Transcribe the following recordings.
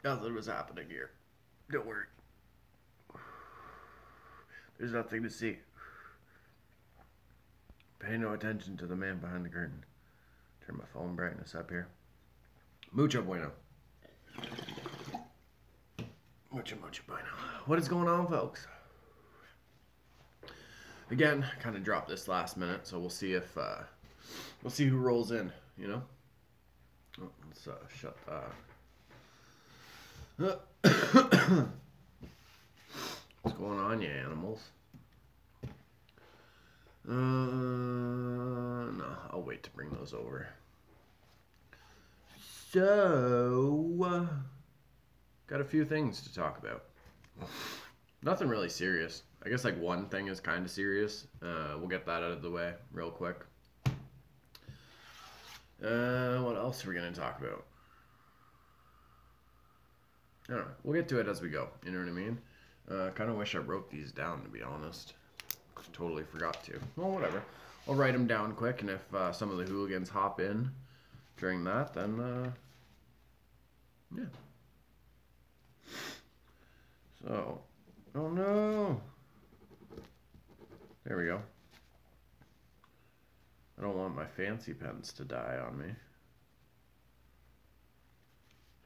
Nothing was happening here. Don't worry. There's nothing to see. Pay no attention to the man behind the curtain. Turn my phone brightness up here. Mucho bueno. Mucho bueno. What is going on, folks? Again, kind of dropped this last minute, so we'll see if we'll see who rolls in. You know. Oh, let's shut that. What's going on, you animals? No, I'll wait to bring those over. So, got a few things to talk about. Nothing really serious. I guess like one thing is kind of serious. We'll get that out of the way real quick. What else are we going to talk about? I don't know. We'll get to it as we go. You know what I mean? Kind of wish I wrote these down, to be honest. Totally forgot to. Well, whatever. I'll write them down quick, and if some of the hooligans hop in during that, then, yeah. So, oh no. There we go. I don't want my fancy pens to die on me.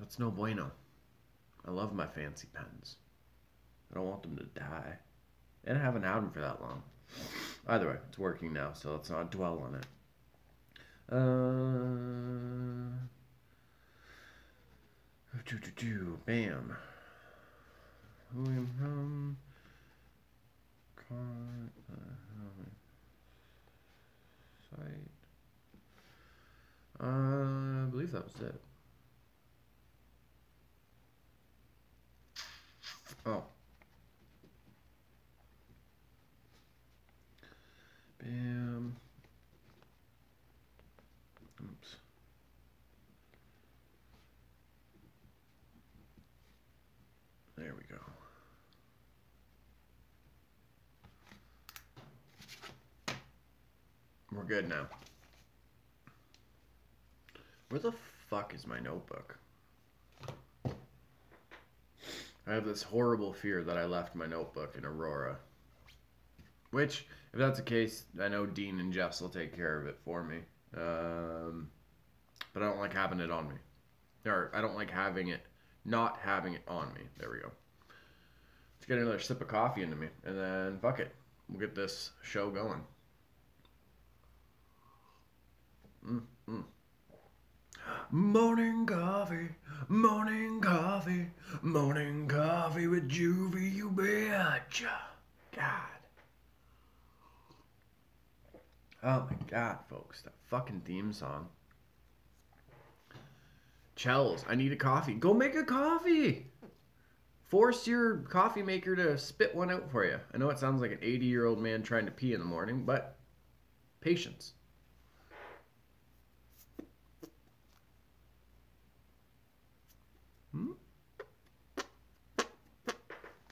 That's no bueno. I love my fancy pens. I don't want them to die. And I haven't had them for that long. Either way, it's working now, so let's not dwell on it. Bam. Site. I believe that was it. Oh. Bam. Oops. There we go. We're good now. Where the fuck is my notebook? I have this horrible fear that I left my notebook in Aurora. Which, if that's the case, I know Dean and Jess will take care of it for me. But I don't like having it on me. Or, I don't like having it, not having it on me. There we go. Let's get another sip of coffee into me. And then, fuck it. We'll get this show going. Morning coffee, morning coffee, morning coffee with Juvy, you bitch. God. Oh my god, folks, that fucking theme song. Chells, I need a coffee. Go make a coffee. Force your coffee maker to spit one out for you. I know it sounds like an 80-year-old man trying to pee in the morning, but patience.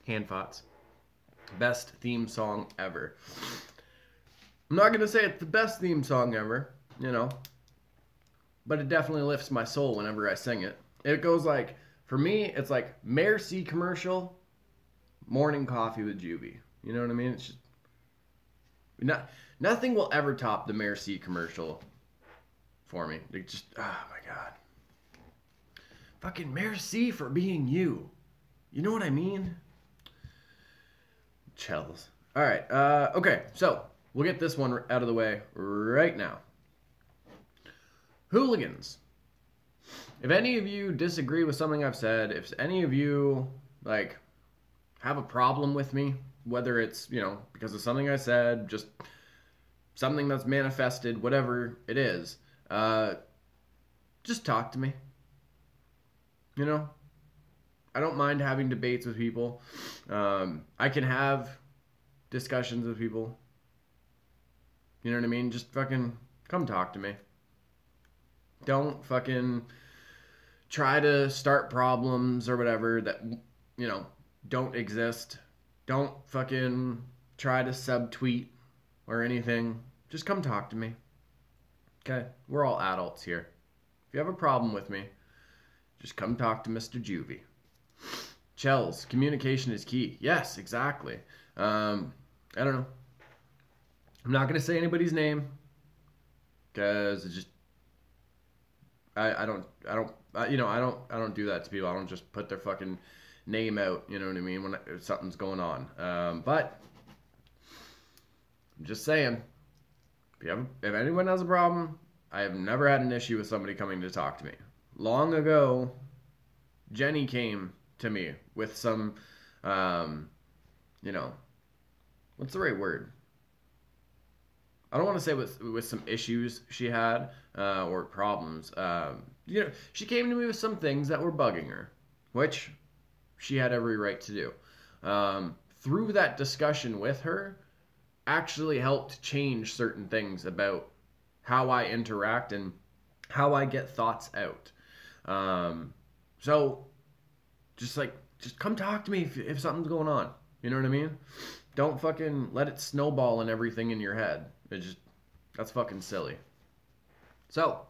Hand thoughts. Best theme song ever. I'm not going to say it's the best theme song ever, you know, but it definitely lifts my soul whenever I sing it. It goes like, for me, it's like Merci commercial, morning coffee with Juvy. You know what I mean? It's just, nothing will ever top the Merci commercial for me. It just, oh my God. Fucking merci for being you. You know what I mean? Chills. All right. Okay. So we'll get this one out of the way right now. Hooligans. If any of you disagree with something I've said, if any of you like have a problem with me, whether it's, you know, because of something I said, just something that's manifested, whatever it is, just talk to me. You know, I don't mind having debates with people. I can have discussions with people. You know what I mean? Just fucking come talk to me. Don't fucking try to start problems or whatever that, you know, don't exist. Don't fucking try to subtweet or anything. Just come talk to me. Okay? We're all adults here. If you have a problem with me, just come talk to Mr. Juvy. Chels, communication is key. Yes, exactly. I don't know. I'm not gonna say anybody's name because it just I don't do that to people. I don't just put their fucking name out. You know what I mean when something's going on. But I'm just saying, if anyone has a problem, I have never had an issue with somebody coming to talk to me. Long ago, Jenny came to me with some, what's the right word? I don't want to say with some issues she had or problems. She came to me with some things that were bugging her, which she had every right to do. Through that discussion with her, actually helped change certain things about how I interact and how I get thoughts out. So just come talk to me if something's going on. You know what I mean? Don't fucking let it snowball and everything in your head. That's fucking silly. So,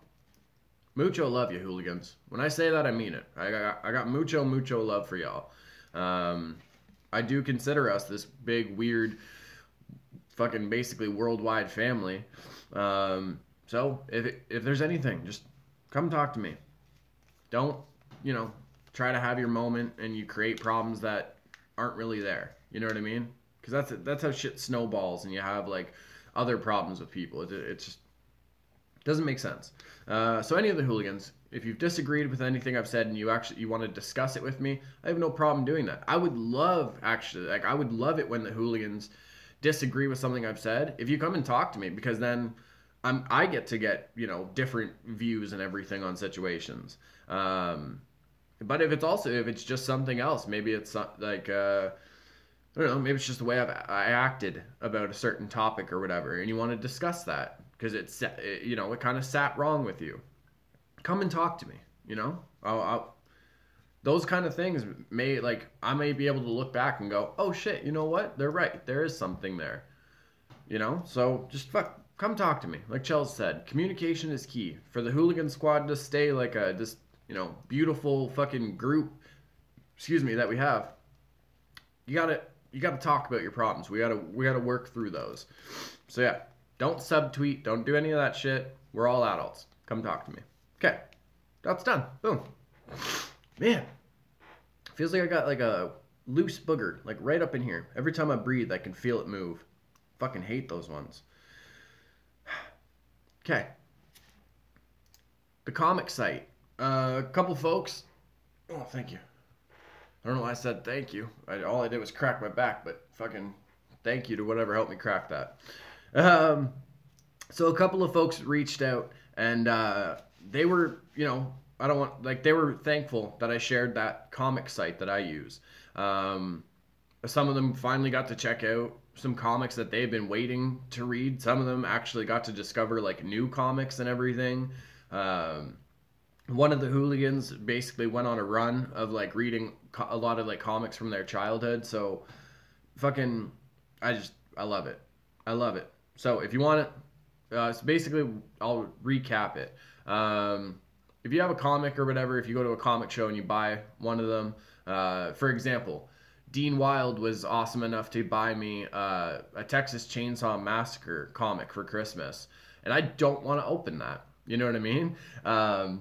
mucho love you, hooligans. When I say that, I mean it. I got mucho love for y'all. I do consider us this big, weird, fucking basically worldwide family. So, if there's anything, just come talk to me. Don't, try to have your moment and you create problems that aren't really there. You know what I mean? Because that's how shit snowballs and you have, other problems with people. It just doesn't make sense. So any of the hooligans, if you've disagreed with anything I've said and you want to discuss it with me, I have no problem doing that. I would love it when the hooligans disagree with something I've said. If you come and talk to me, because then I get to get, different views and everything on situations. But if it's just something else, maybe it's I don't know, maybe it's just the way I acted about a certain topic or whatever, and you want to discuss that because it kind of sat wrong with you. Come and talk to me, those kind of things I may be able to look back and go, oh shit, you know what? They're right. There is something there, So just come talk to me. Like Chels said, communication is key for the hooligan squad to stay like this beautiful fucking group. That we have. You gotta talk about your problems. We gotta work through those. So yeah, don't subtweet. Don't do any of that shit. We're all adults. Come talk to me. Okay, that's done. Boom. Man, feels like I got a loose booger right up in here. Every time I breathe, I can feel it move. Fucking hate those ones. Okay. The comic site. A couple folks. Oh, thank you. I don't know why I said thank you. All I did was crack my back, but fucking thank you to whatever helped me crack that. So a couple of folks reached out, and they were, they were thankful that I shared that comic site that I use. Some of them finally got to check out some comics that they've been waiting to read. Some of them actually got to discover new comics and everything. One of the hooligans basically went on a run of reading a lot of comics from their childhood. So fucking, I love it. I love it. So if you want it, so basically I'll recap it. If you have a comic or whatever, if you go to a comic show and you buy one of them, for example, Dean Wild was awesome enough to buy me a Texas Chainsaw Massacre comic for Christmas. And I don't want to open that. You know what I mean? I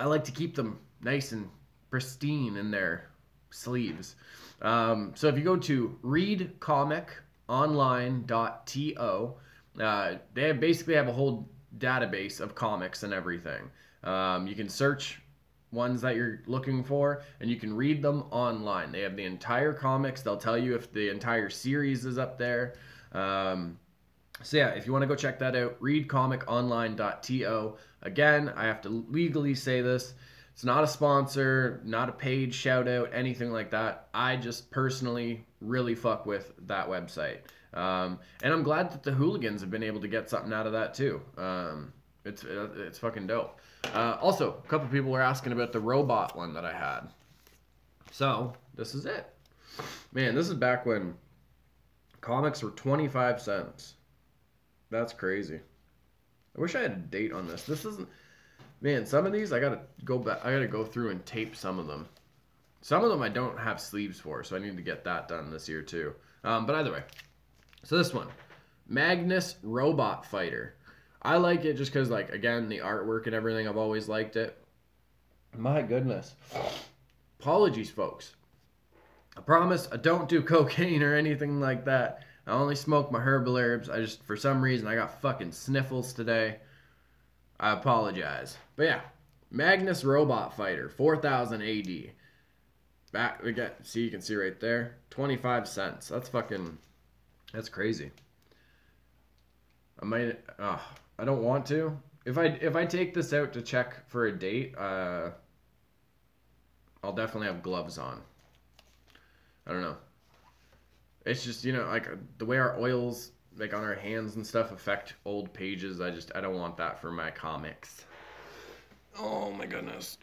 like to keep them nice and pristine in their sleeves. So if you go to ReadComicOnline.to, they basically have a whole database of comics and everything. You can search ones that you're looking for, and you can read them online. They have the entire comics. They'll tell you if the entire series is up there. So yeah, if you want to go check that out, ReadComicOnline.to. Again, I have to legally say this. It's not a sponsor, not a paid shout out, anything like that. I just personally really fuck with that website. And I'm glad that the hooligans have been able to get something out of that too. It's fucking dope. Also, a couple people were asking about the robot one that I had. So, this is it. Man, this is back when comics were 25 cents. That's crazy. I wish I had a date on this. This isn't... Man, some of these, I gotta go back. I gotta go through and tape some of them. Some of them I don't have sleeves for, so I need to get that done this year too. But either way, so this one, Magnus Robot Fighter. I like it just because, like, again, the artwork and everything, I've always liked it. My goodness. Apologies, folks. I promise I don't do cocaine or anything like that. I only smoke my herbal herbs. I just, for some reason, I got fucking sniffles today. I apologize. But yeah, Magnus Robot Fighter, 4000 AD. Back, again, see, you can see right there, 25 cents. That's fucking, that's crazy. I might, I don't want to. If I take this out to check for a date, I'll definitely have gloves on. I don't know. It's just, you know, like the way our oils, like on our hands and stuff, affect old pages. I don't want that for my comics. Oh my goodness.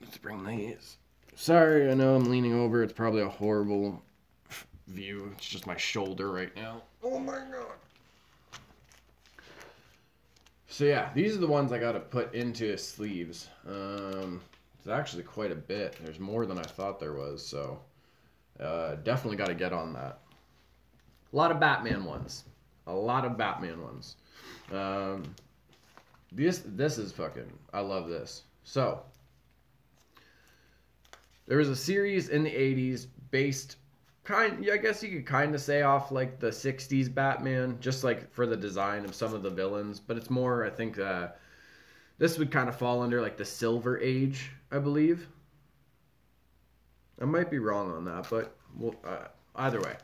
Let's bring these. Sorry, I know I'm leaning over. It's probably a horrible view. It's just my shoulder right now. Oh my god. So yeah, these are the ones I got to put into sleeves. It's actually quite a bit. There's more than I thought there was, so definitely got to get on that. A lot of Batman ones. A lot of Batman ones. This is fucking, I love this. So, there was a series in the 80s based, I guess you could kind of say off like the 60s Batman, just like for the design of some of the villains. But it's more, I think, this would kind of fall under like the Silver Age, I believe. I might be wrong on that, but well, either way.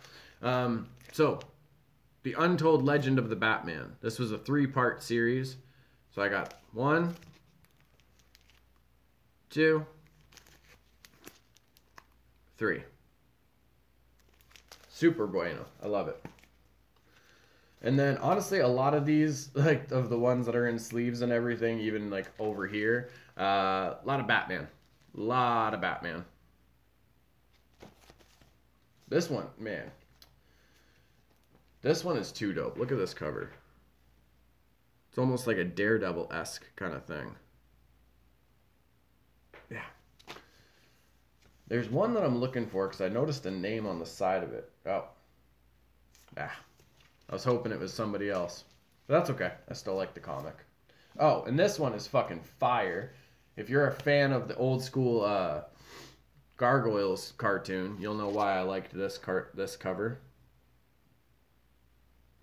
So, The Untold Legend of the Batman. This was a 3-part series. So I got 1, 2, 3. Super bueno. I love it. And then, honestly, a lot of these, like, of the ones that are in sleeves and everything, even, like, over here, a lot of Batman. A lot of Batman. This one, man. This one is too dope. Look at this cover. It's almost like a Daredevil-esque kind of thing. Yeah. There's one that I'm looking for because I noticed a name on the side of it. Oh. Ah. I was hoping it was somebody else. But that's okay. I still like the comic. Oh, and this one is fucking fire. If you're a fan of the old school Gargoyles cartoon, you'll know why I liked this cover.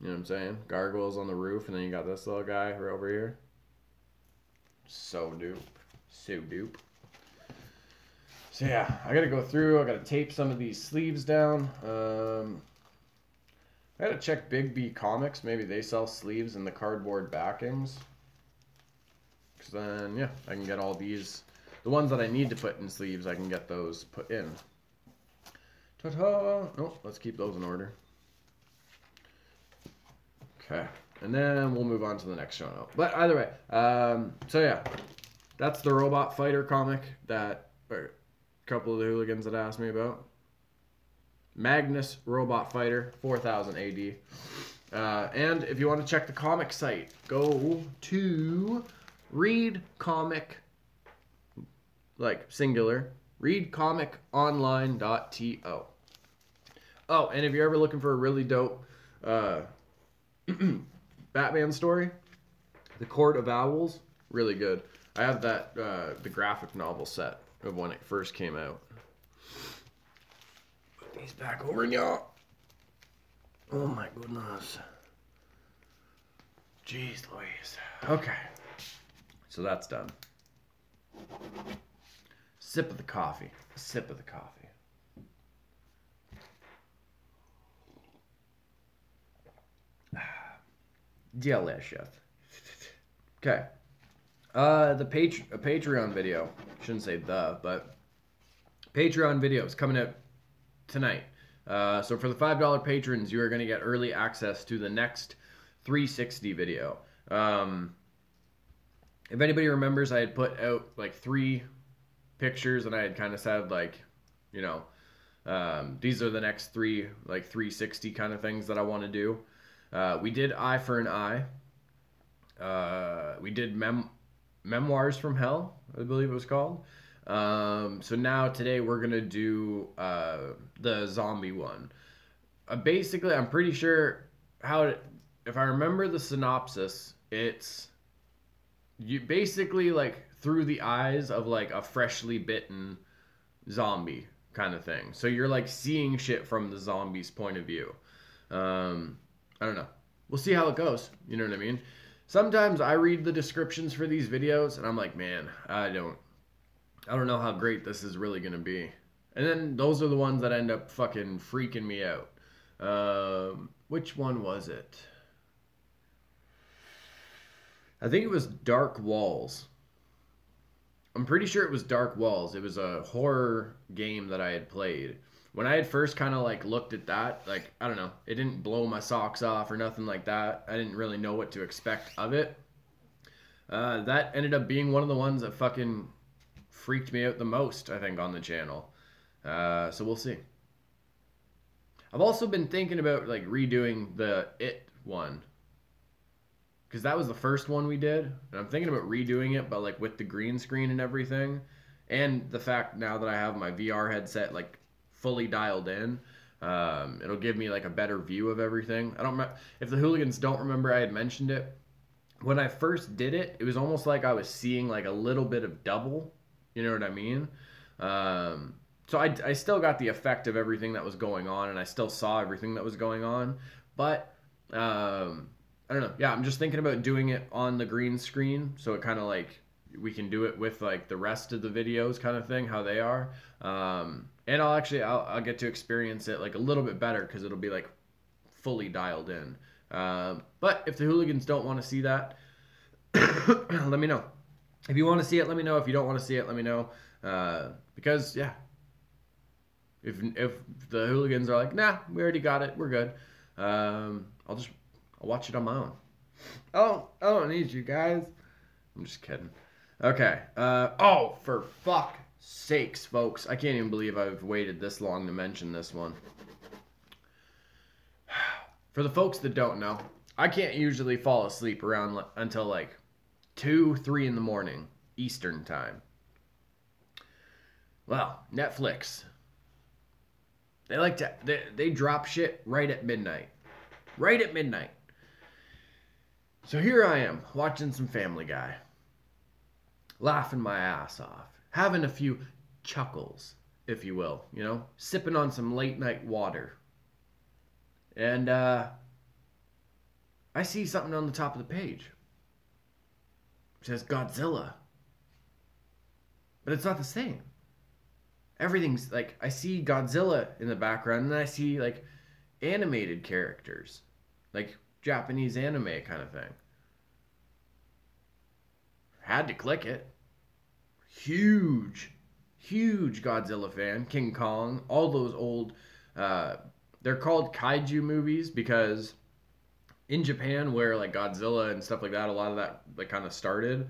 You know what I'm saying? Gargoyles on the roof, and then you got this little guy right over here. So dupe. So dupe. So yeah, I gotta go through. I gotta tape some of these sleeves down. I gotta check Big B Comics. Maybe they sell sleeves and the cardboard backings. Because then, yeah, I can get all these. The ones that I need to put in sleeves, I can get those put in. Ta-ta! Oh, let's keep those in order. Okay, and then we'll move on to the next show note. But either way, so yeah, that's the Robot Fighter comic that a couple of the hooligans had asked me about. Magnus Robot Fighter, 4000 AD. And if you want to check the comic site, go to ReadComic, like singular, ReadComicOnline.to. Oh, and if you're ever looking for a really dope Batman story, The Court of Owls, really good. I have that the graphic novel set of when it first came out. Put these back over, y'all. Oh my goodness. Jeez Louise. Okay. So that's done. Sip of the coffee. Sip of the coffee. Delicious. Okay. A Patreon video. Shouldn't say but Patreon video is coming out tonight. So for the $5 patrons, you are going to get early access to the next 360 video. If anybody remembers, I had put out like 3 pictures, and I had kind of said like, you know, these are the next 3 like 360 kind of things that I want to do. We did Eye for an Eye. We did Memoirs from Hell, I believe it was called. So now today we're gonna do the zombie one. Basically, I'm pretty sure if I remember the synopsis, it's you basically like through the eyes of like a freshly bitten zombie kind of thing. So you're like seeing shit from the zombie's point of view. I don't know. We'll see how it goes. You know what I mean? Sometimes I read the descriptions for these videos and I'm like, man, I don't know how great this is really gonna be. And then those are the ones that end up fucking freaking me out. Which one was it? I think it was Dark Walls. I'm pretty sure it was Dark Walls. It was a horror game that I had played. When I had first kind of like looked at that, like, I don't know, it didn't blow my socks off or nothing like that. I didn't really know what to expect of it. That ended up being one of the ones that fucking freaked me out the most, I think, on the channel. So we'll see. I've also been thinking about like redoing the It one. Because that was the first one we did. And I'm thinking about redoing it, but like with the green screen and everything. And the fact now that I have my VR headset like fully dialed in, it'll give me like a better view of everything. I don't remember if the hooligans don't remember I had mentioned it. When I first did it, it was almost like I was seeing like a little bit of double. You know what I mean? So I still got the effect of everything that was going on, and I still saw everything that was going on. But I don't know. Yeah, I'm just thinking about doing it on the green screen, so it kind of like we can do it with like the rest of the videos kind of thing, how they are. And I'll get to experience it like a little bit better because it'll be like fully dialed in. But if the hooligans don't want to see that, let me know. If you want to see it, let me know. If you don't want to see it, let me know. Because yeah, if the hooligans are like, nah, we already got it, we're good. I'll watch it on my own. Oh, I don't need you guys. I'm just kidding. Okay. Oh, for fuck sakes, folks. I can't even believe I've waited this long to mention this one. For the folks that don't know, I can't usually fall asleep around until like 2, 3 in the morning, Eastern time. Well, Netflix. They like to, they drop shit right at midnight. Right at midnight. So here I am, watching some Family Guy. Laughing my ass off. Having a few chuckles, if you will. You know? Sipping on some late night water. And, I see something on the top of the page. It says Godzilla. But it's not the same. Everything's, like, I see Godzilla in the background, and then I see, like, animated characters. Like, Japanese anime kind of thing. Had to click it. Huge Godzilla fan. King Kong. All those old, they're called kaiju movies because in Japan, where like Godzilla and stuff like that, a lot of that like kind of started.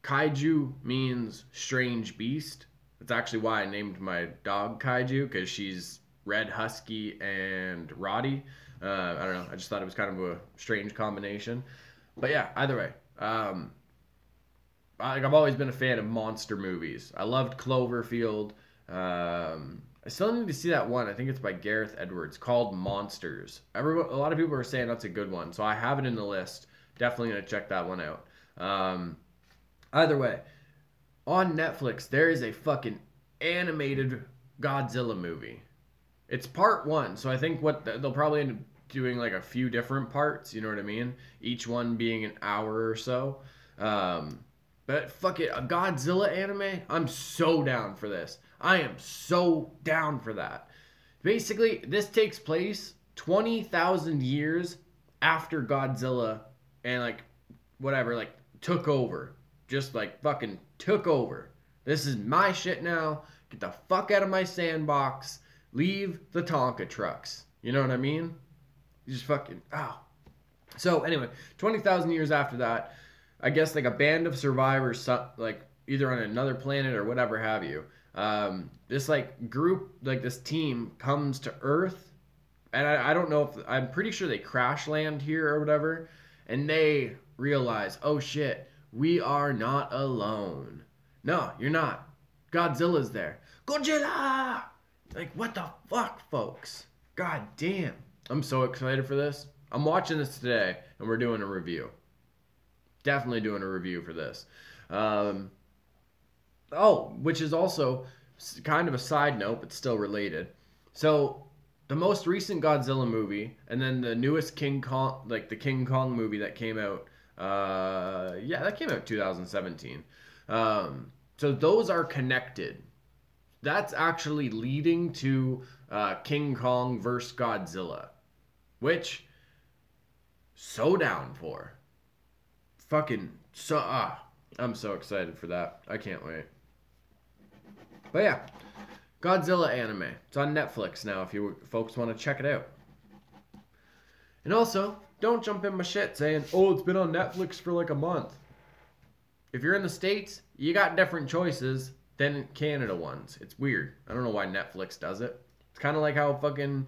Kaiju means strange beast. That's actually why I named my dog Kaiju, because she's red husky and Roddy. I don't know. I just thought it was kind of a strange combination. But yeah, either way. I've always been a fan of monster movies. I loved Cloverfield. I still need to see that one. I think it's by Gareth Edwards, called Monsters. A lot of people are saying that's a good one, so I have it in the list. Definitely going to check that one out. Either way, on Netflix, there is a fucking animated Godzilla movie. It's part 1, so I think they'll probably end up doing like a few different parts, you know what I mean? Each one being an hour or so. But fuck it, a Godzilla anime? I'm so down for this. I am so down for that. Basically, this takes place 20,000 years after Godzilla and like whatever, like took over. Just like fucking took over. This is my shit now. Get the fuck out of my sandbox. Leave the Tonka trucks. You know what I mean? You just fucking, ow. So anyway, 20,000 years after that, I guess like a band of survivors, like either on another planet or whatever have you. This like group, like this team comes to Earth, and I don't know if, I'm pretty sure they crash land here or whatever, and they realize, oh shit, we are not alone. No, you're not. Godzilla's there. Godzilla! Like, what the fuck, folks? God damn. I'm so excited for this. I'm watching this today, and we're doing a review. Definitely doing a review for this. Which is also kind of a side note, but still related. So, the most recent Godzilla movie, and then the newest King Kong, like the King Kong movie that came out, that came out in 2017. So those are connected. That's actually leading to King Kong versus Godzilla, which so down for. I'm so excited for that. I can't wait. But yeah, Godzilla Anime. It's on Netflix now if you folks want to check it out. And also, don't jump in my shit saying, oh, it's been on Netflix for like a month. If you're in the States, you got different choices than Canada ones. It's weird. I don't know why Netflix does it. It's kind of like how fucking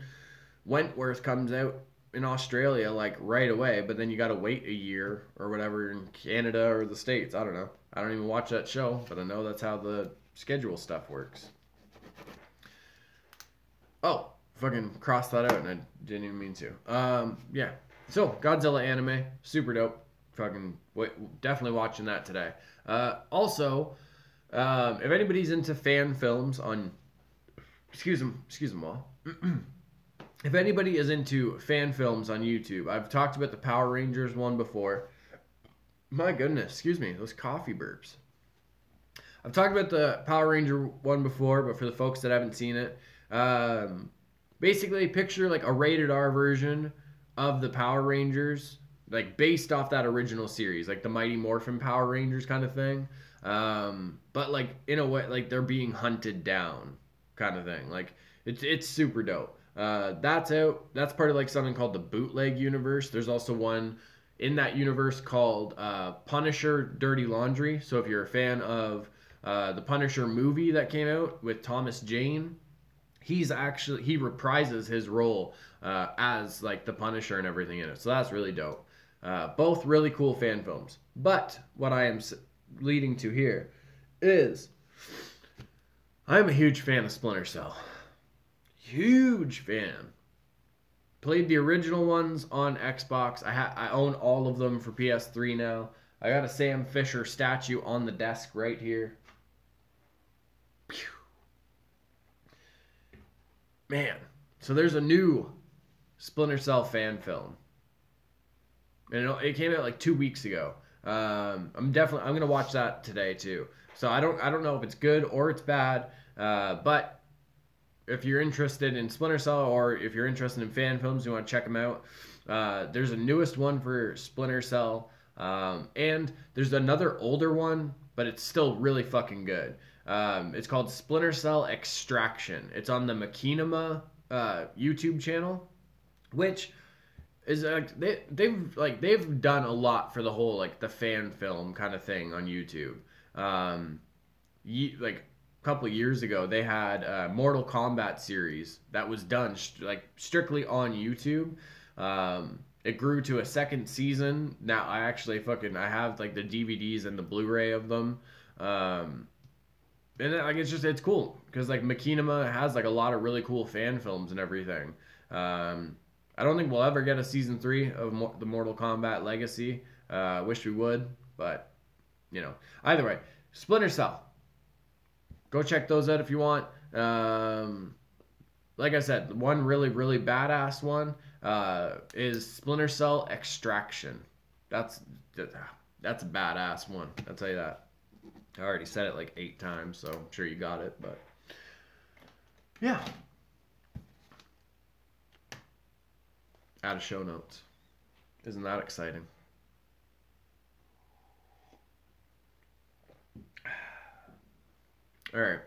Wentworth comes out in Australia like right away, but then you got to wait a year or whatever in Canada or the States. I don't know. I don't even watch that show, but I know that's how the schedule stuff works. Oh, fucking crossed that out and I didn't even mean to. Yeah. So, Godzilla Anime, super dope. Fucking definitely watching that today. Also, if anybody's into fan films on, excuse them all. If anybody is into fan films on YouTube, I've talked about the Power Rangers one before. My goodness, excuse me, those coffee burps. I've talked about the Power Ranger one before, but for the folks that haven't seen it, basically picture like a rated R version of the Power Rangers, like based off that original series, like the Mighty Morphin Power Rangers kind of thing. But like in a way, like they're being hunted down kind of thing. Like it's super dope. That's out. That's part of like something called the Bootleg universe. There's also one in that universe called Punisher Dirty Laundry. So if you're a fan of the Punisher movie that came out with Thomas Jane, he reprises his role as like the Punisher and everything in it. So that's really dope. Both really cool fan films. But what I am leading to here is I'm a huge fan of Splinter Cell. Huge fan. Played the original ones on Xbox. I own all of them for PS3 now. I got a Sam Fisher statue on the desk right here. Pew. Man, so there's a new Splinter Cell fan film. And it came out like 2 weeks ago. I'm gonna watch that today too. So I don't know if it's good or it's bad. But if you're interested in Splinter Cell or if you're interested in fan films, you want to check them out. There's a newest one for Splinter Cell, and there's another older one, but it's still really fucking good. It's called Splinter Cell Extraction. It's on the Machinima YouTube channel, which is they've done a lot for the whole like the fan film kind of thing on YouTube. Couple of years ago they had a Mortal Kombat series that was done strictly on YouTube. It grew to a second season. Now I have like the DVDs and the Blu-ray of them. And it's cool because like Machinima has like a lot of really cool fan films and everything. I don't think we'll ever get a season 3 of the Mortal Kombat Legacy. Wish we would, but you know. Either way, Splinter Cell. Go check those out if you want. Like I said, one really, really badass one is Splinter Cell Extraction. That's a badass one. I'll tell you that. I already said it like 8 times, so I'm sure you got it. But yeah. Add a show notes. Isn't that exciting? Alright.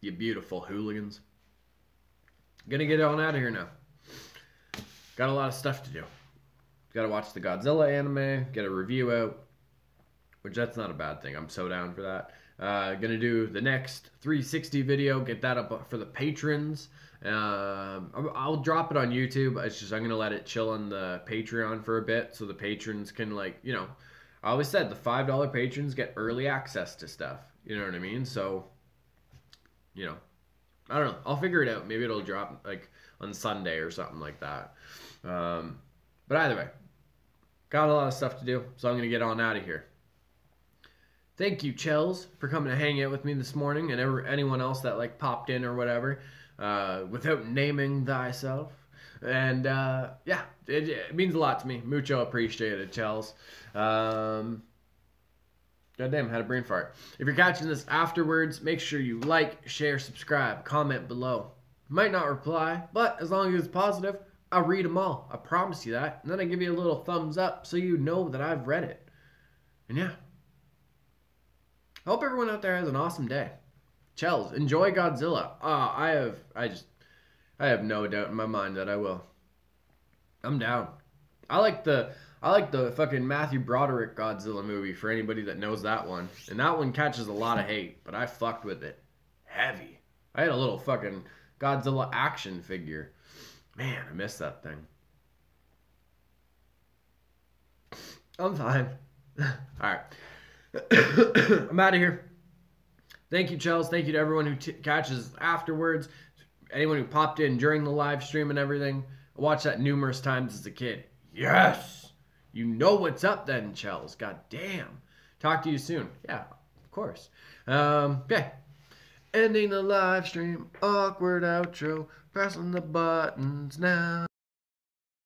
You beautiful hooligans. Gonna get on out of here now. Got a lot of stuff to do. Gotta watch the Godzilla anime, get a review out. Which that's not a bad thing. I'm so down for that. Gonna do the next 360 video, get that up for the patrons. I'll drop it on YouTube. It's just I'm gonna let it chill on the Patreon for a bit so the patrons can I always said the $5 patrons get early access to stuff. You know what I mean? So, you know, I don't know. I'll figure it out. Maybe it'll drop like on Sunday or something like that. But either way, got a lot of stuff to do, so I'm going to get on out of here. Thank you, Chels, for coming to hang out with me this morning, and anyone else that like popped in or whatever, without naming thyself. And yeah, it means a lot to me. Mucho appreciated, Chels. Goddamn, had a brain fart. If you're catching this afterwards, make sure you like, share, subscribe, comment below. Might not reply, but as long as it's positive, I'll read them all. I promise you that. And then I give you a little thumbs up so you know that I've read it. And yeah. I hope everyone out there has an awesome day. Chels, enjoy Godzilla. I have no doubt in my mind that I will. I'm down. I like the fucking Matthew Broderick Godzilla movie for anybody that knows that one. And that one catches a lot of hate, but I fucked with it. Heavy. I had a little fucking Godzilla action figure. Man, I miss that thing. I'm fine. Alright. I'm out of here. Thank you, Chels. Thank you to everyone who catches afterwards. Anyone who popped in during the live stream and everything. I watched that numerous times as a kid. Yes! You know what's up then, Chels. God damn. Talk to you soon. Yeah, of course. Okay. Ending the live stream. Awkward outro. Pressing the buttons now.